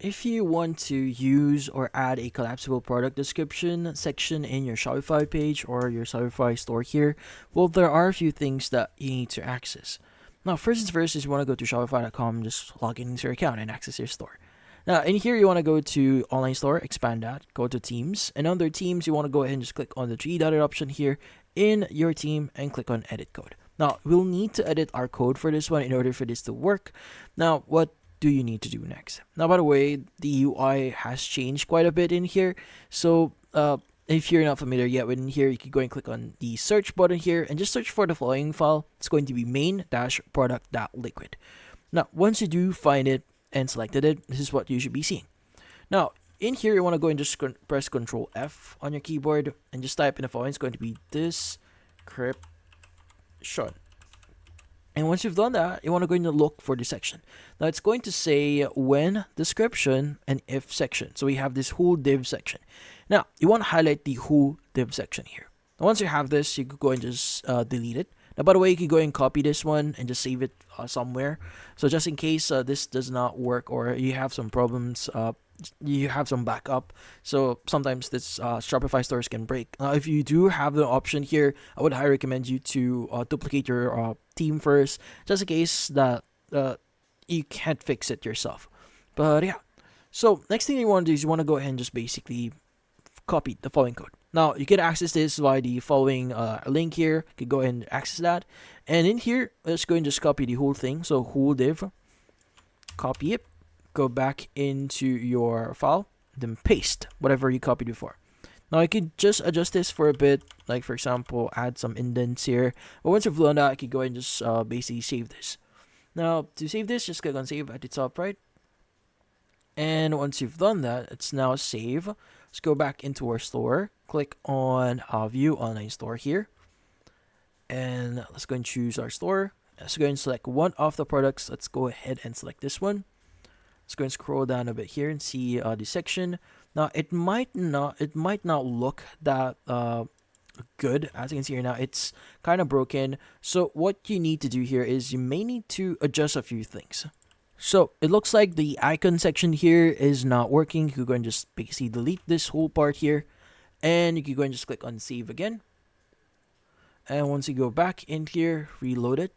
if you want to use or add a collapsible product description section in your Shopify page or your Shopify store here, well, there are a few things that you need to access. Now, first things first is you want to go to Shopify.com, just log into your account and access your store. Now, in here, you want to go to Online Store, expand that, go to Teams, and under Teams, you want to go ahead and just click on the three-dotted option here in your team and click on Edit Code. Now, we'll need to edit our code for this one in order for this to work. Now, what do you need to do next? Now, by the way, the UI has changed quite a bit in here. So, if you're not familiar yet with in here, you can go and click on the search button here and just search for the following file. It's going to be main-product.liquid. Now, once you do find it and selected it, this is what you should be seeing. Now, in here, you want to go and just press Control F on your keyboard and just type in the following. It's going to be description. And once you've done that, you want to go in and look for the section. Now, it's going to say when, description, and if section. So we have this who div section. Now, you want to highlight the who div section here. Now, once you have this, you could go and just delete it. Now, by the way, you can go and copy this one and just save it somewhere. So just in case this does not work or you have some problems, you have some backup. So sometimes this Shopify stores can break. If you do have the option here, I would highly recommend you to duplicate your theme first, just in case that you can't fix it yourself. But yeah, so next thing you want to do is you want to go ahead and just basically copy the following code. Now, you can access this via the following link here. You can go ahead and access that. And in here, let's go and just copy the whole thing. So whole div, copy it, go back into your file, then paste whatever you copied before. Now, you can just adjust this for a bit, like for example, add some indents here. But once you've done that, you can go and just basically save this. Now, to save this, just click on save at the top right. And once you've done that, it's now save. Let's go back into our store. Click on View Online Store here. And let's go and choose our store. Let's go and select one of the products. Let's go ahead and select this one. Let's go and scroll down a bit here and see the section. Now, it might not look that good. As you can see here now, it's kind of broken. So what you need to do here is you may need to adjust a few things. So it looks like the icon section here is not working. You can go and just basically delete this whole part here. And you can go and just click on save again. And once you go back in here, reload it.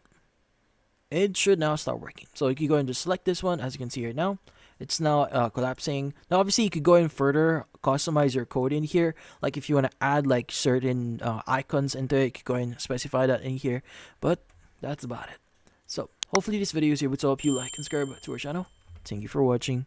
It should now start working. So you can go and just select this one. As you can see here now, it's now collapsing. Now, obviously, you could go and further customize your code in here. Like if you want to add like certain icons into it, you can go and specify that in here. But that's about it. So hopefully this video is able to help you like and subscribe to our channel. Thank you for watching.